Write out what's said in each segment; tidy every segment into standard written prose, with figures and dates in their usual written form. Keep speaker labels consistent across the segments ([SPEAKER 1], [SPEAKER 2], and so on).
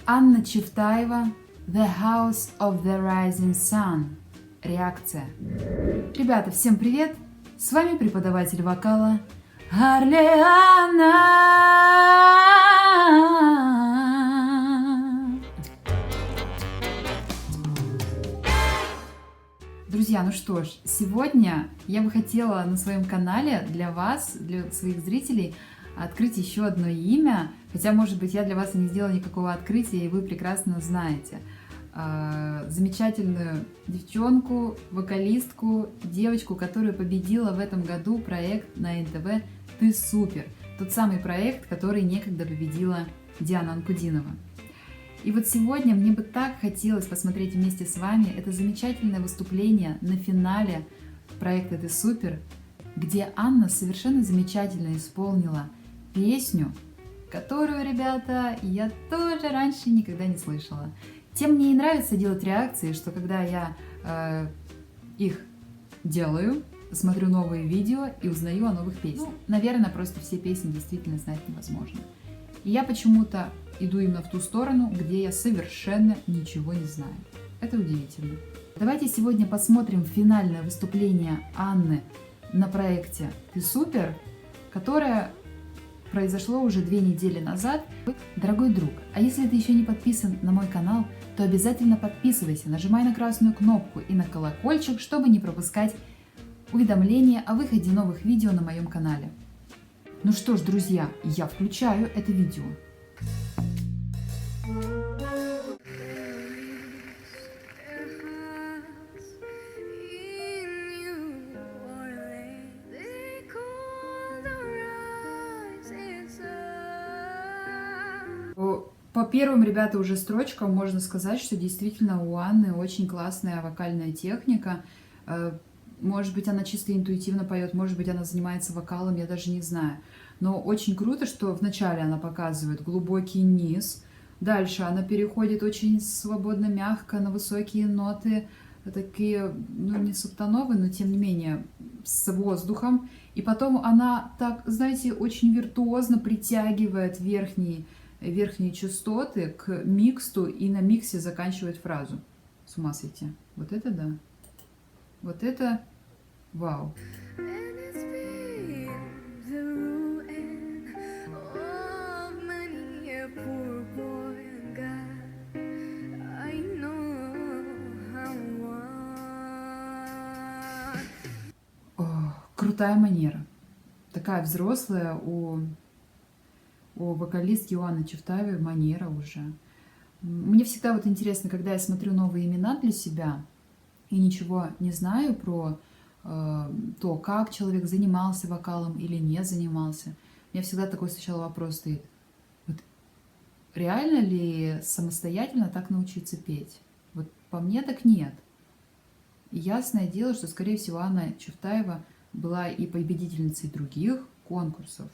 [SPEAKER 1] Анна Чифтаева, The House of the Rising Sun. Реакция. Ребята, всем привет! С вами преподаватель вокала Орлеана. Друзья, ну что ж, сегодня я бы хотела на своем канале для вас, для своих зрителей, открыть еще одно имя, хотя, может быть, я для вас не сделала никакого открытия, и вы прекрасно знаете. Замечательную девчонку, вокалистку, девочку, которая победила в этом году проект на НТВ «Ты супер». Тот самый проект, который некогда победила Диана Анкудинова. И вот сегодня мне бы так хотелось посмотреть вместе с вами это замечательное выступление на финале проекта «Ты супер», где Анна совершенно замечательно исполнила песню, которую, ребята, я тоже раньше никогда не слышала. Тем мне и нравится делать реакции, что когда я их делаю, смотрю новые видео и узнаю о новых песнях. Наверное, просто все песни действительно знать невозможно. И я почему-то иду именно в ту сторону, где я совершенно ничего не знаю. Это удивительно. Давайте сегодня посмотрим финальное выступление Анны на проекте «Ты супер», которое произошло уже 2 недели назад. Дорогой друг, а если ты еще не подписан на мой канал, то обязательно подписывайся, нажимай на красную кнопку и на колокольчик, чтобы не пропускать уведомления о выходе новых видео на моем канале. Ну что ж, друзья, я включаю это видео. По первым, ребята, уже строчкам можно сказать, что действительно у Анны очень классная вокальная техника. Может быть, она чисто интуитивно поет, может быть, она занимается вокалом, я даже не знаю. Но очень круто, что вначале она показывает глубокий низ, дальше она переходит очень свободно, мягко на высокие ноты, такие, ну, не субтоновые, но тем не менее с воздухом. И потом она так, знаете, очень виртуозно притягивает верхние частоты к миксту и на миксе заканчивает фразу. С ума сойти. Вот это да. Вот это вау. Крутая манера. Такая взрослая у вокалистки Анны Чифтаевой манера уже. Мне всегда вот интересно, когда я смотрю новые имена для себя и ничего не знаю про то, как человек занимался вокалом или не занимался. У меня всегда такой сначала вопрос стоит. Вот реально ли самостоятельно так научиться петь? Вот по мне так нет. И ясное дело, что, скорее всего, Анна Чифтаева была и победительницей других конкурсов,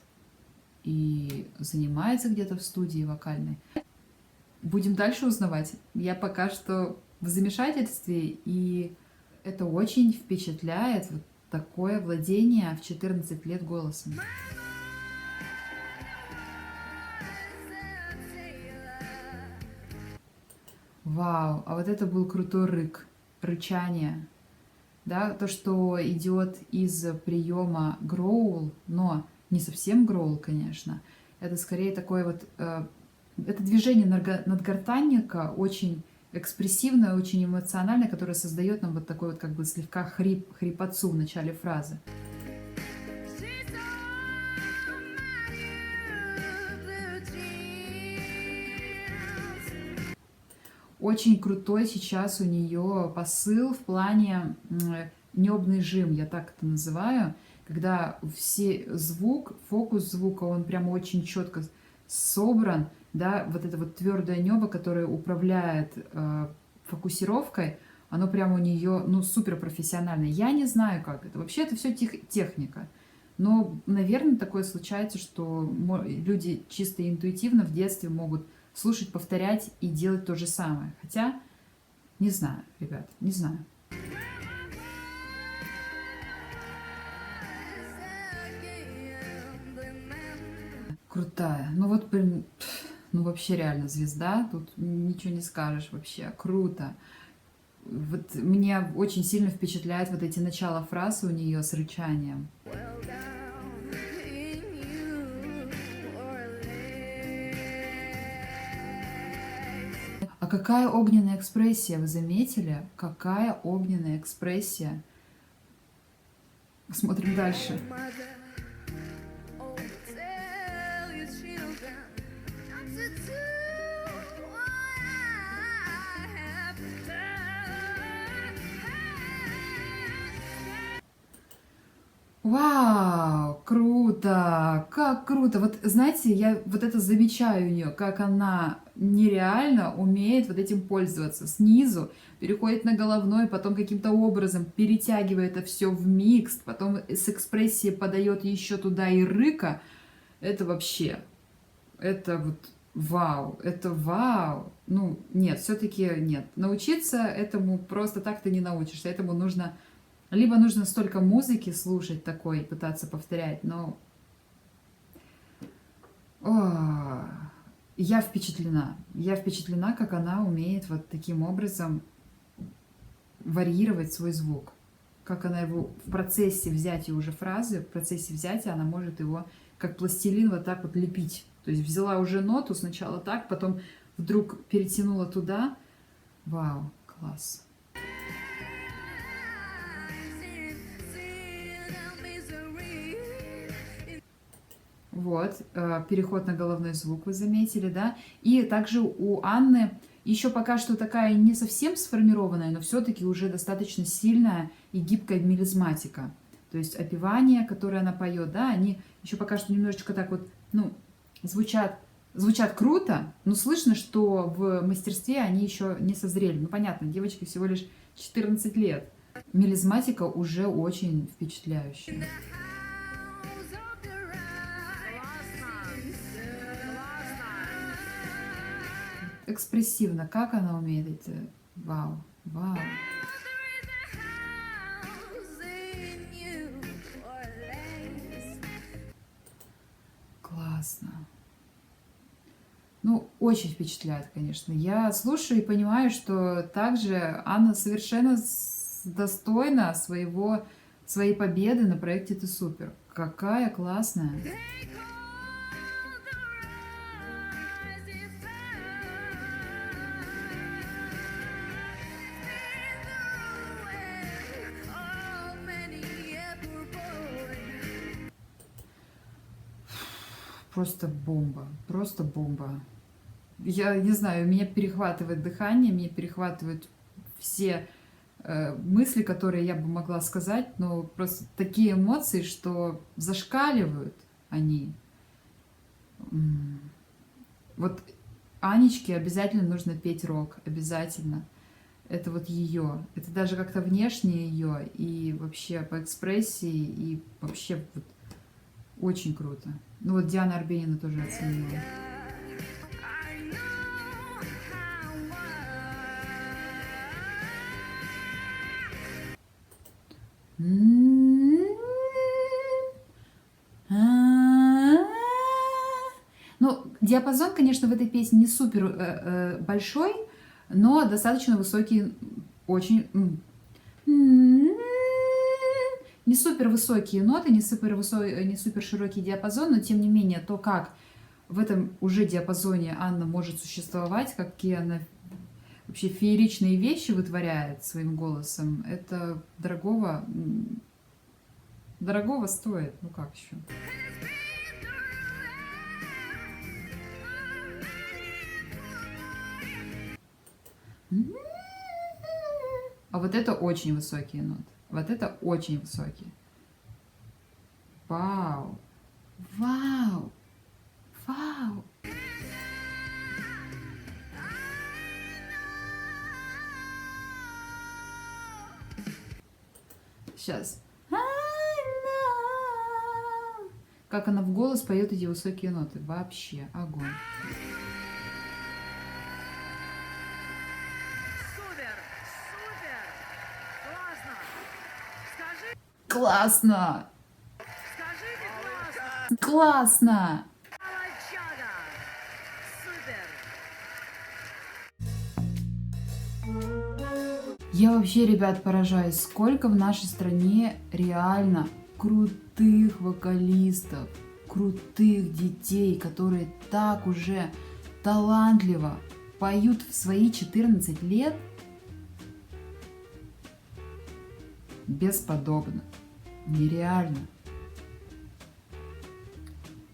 [SPEAKER 1] и занимается где-то в студии вокальной. Будем дальше узнавать. Я пока что в замешательстве, и это очень впечатляет, вот такое владение в 14 лет голосом. Вау, а вот это был крутой рык, рычание. Да, то, что идет из приема гроул, но не совсем гроул, конечно. Это скорее такое вот... это движение надгортанника очень экспрессивное, очень эмоциональное, которое создает нам вот такой вот как бы слегка хрипотцу в начале фразы. Очень крутой сейчас у нее посыл в плане небный жим, я так это называю, когда фокус звука, он прямо очень четко собран, да, вот это вот твердое небо, которое управляет фокусировкой, оно прямо у нее, ну, супер профессиональное. Я не знаю, как это. Вообще это все техника. Но, наверное, такое случается, что люди чисто интуитивно в детстве могут слушать, повторять и делать то же самое. Хотя, не знаю, ребят, не знаю. Крутая. Ну вот, блин, Ну, вообще реально звезда, тут ничего не скажешь вообще, круто. Вот меня очень сильно впечатляет вот эти начала фразы у нее с рычанием. А какая огненная экспрессия, вы заметили? Какая огненная экспрессия? Смотрим дальше. Вау, круто, как круто. Вот знаете, я вот это замечаю у нее, как она нереально умеет вот этим пользоваться. Снизу переходит на головной, потом каким-то образом перетягивает это все в микс, потом с экспрессии подает еще туда и рыка. Это вообще, это вот вау, это вау. Ну, нет, все-таки нет. Научиться этому просто так ты не научишься. Этому нужно либо нужно столько музыки слушать такой, пытаться повторять, но о, я впечатлена. Я впечатлена, как она умеет вот таким образом варьировать свой звук. Как она его в процессе взятия уже фразы, в процессе взятия она может его как пластилин вот так вот лепить. То есть взяла уже ноту сначала так, потом вдруг перетянула туда. Вау, класс. Вот, переход на головной звук вы заметили, да? И также у Анны еще пока что такая не совсем сформированная, но все-таки уже достаточно сильная и гибкая мелизматика. То есть опевания, которые она поет, да, они еще пока что немножечко так вот, ну, звучат круто, но слышно, что в мастерстве они еще не созрели. Ну, понятно, девочке всего лишь 14 лет. Мелизматика уже очень впечатляющая. Экспрессивно, как она умеет это. Вау, вау. Классно. Ну, очень впечатляет, конечно. Я слушаю и понимаю, что также Анна совершенно достойна своей победы на проекте «Ты супер». Какая классная. Просто бомба, просто бомба. Я не знаю, меня перехватывает дыхание, меня перехватывают все мысли, которые я бы могла сказать, но просто такие эмоции, что зашкаливают они. Вот Анечке обязательно нужно петь рок, обязательно. Это вот ее, это даже как-то внешне ее, и вообще по экспрессии, и вообще вот очень круто. Ну вот Диана Арбенина тоже оценила. Ну, диапазон, конечно, в этой песне не супер большой, но достаточно высокий, очень... Не супер высокие ноты, не супер широкий диапазон, но тем не менее то, как в этом уже диапазоне Анна может существовать, какие она вообще фееричные вещи вытворяет своим голосом, это дорогого стоит. Ну как еще? А вот это очень высокие ноты. Вот это очень высокие. Вау! Вау! Вау! Сейчас. Как она в голос поет эти высокие ноты. Вообще огонь. Классно! Классно! Я вообще, ребят, поражаюсь, сколько в нашей стране реально крутых вокалистов, крутых детей, которые так уже талантливо поют в свои 14 лет. Бесподобно, нереально.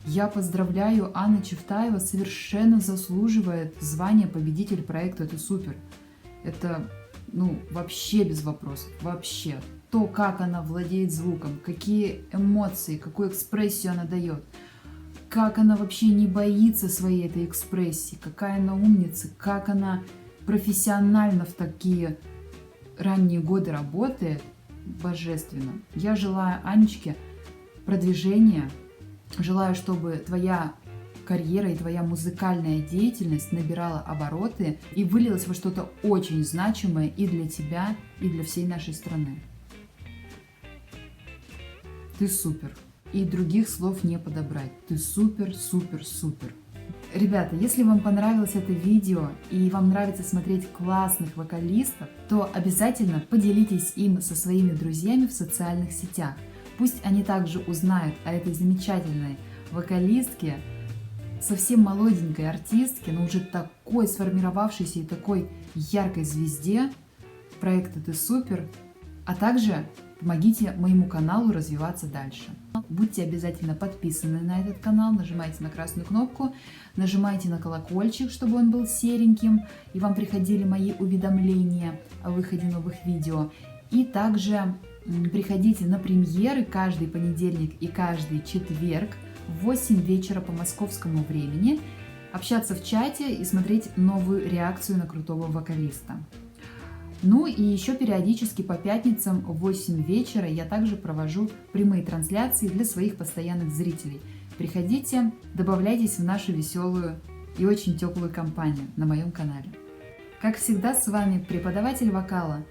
[SPEAKER 1] Я поздравляю, Анна Чевтаева совершенно заслуживает звания победитель проекта «Ты супер». Это, вообще без вопросов, вообще. То, как она владеет звуком, какие эмоции, какую экспрессию она дает, как она вообще не боится своей этой экспрессии, какая она умница, как она профессионально в такие ранние годы работает, божественно. Я желаю Анечке продвижения, желаю, чтобы твоя карьера и твоя музыкальная деятельность набирала обороты и вылилась во что-то очень значимое и для тебя, и для всей нашей страны. Ты супер. И других слов не подобрать. Ты супер, супер, супер. Ребята, если вам понравилось это видео и вам нравится смотреть классных вокалистов, то обязательно поделитесь им со своими друзьями в социальных сетях. Пусть они также узнают о этой замечательной вокалистке, совсем молоденькой артистке, но уже такой сформировавшейся и такой яркой звезде проекта «Ты супер», а также помогите моему каналу развиваться дальше. Будьте обязательно подписаны на этот канал, нажимайте на красную кнопку, нажимайте на колокольчик, чтобы он был сереньким, и вам приходили мои уведомления о выходе новых видео. И также приходите на премьеры каждый понедельник и каждый четверг в 8 вечера по московскому времени, общаться в чате и смотреть новую реакцию на крутого вокалиста. Ну и еще периодически по пятницам в 8 вечера я также провожу прямые трансляции для своих постоянных зрителей. Приходите, добавляйтесь в нашу веселую и очень теплую компанию на моем канале. Как всегда, с вами преподаватель вокала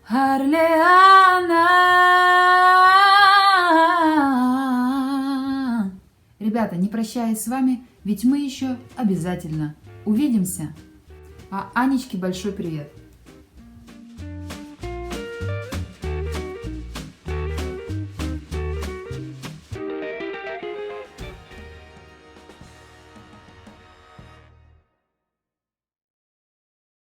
[SPEAKER 1] Орлеана. Ребята, не прощаясь с вами, ведь мы еще обязательно увидимся. А Анечке большой привет!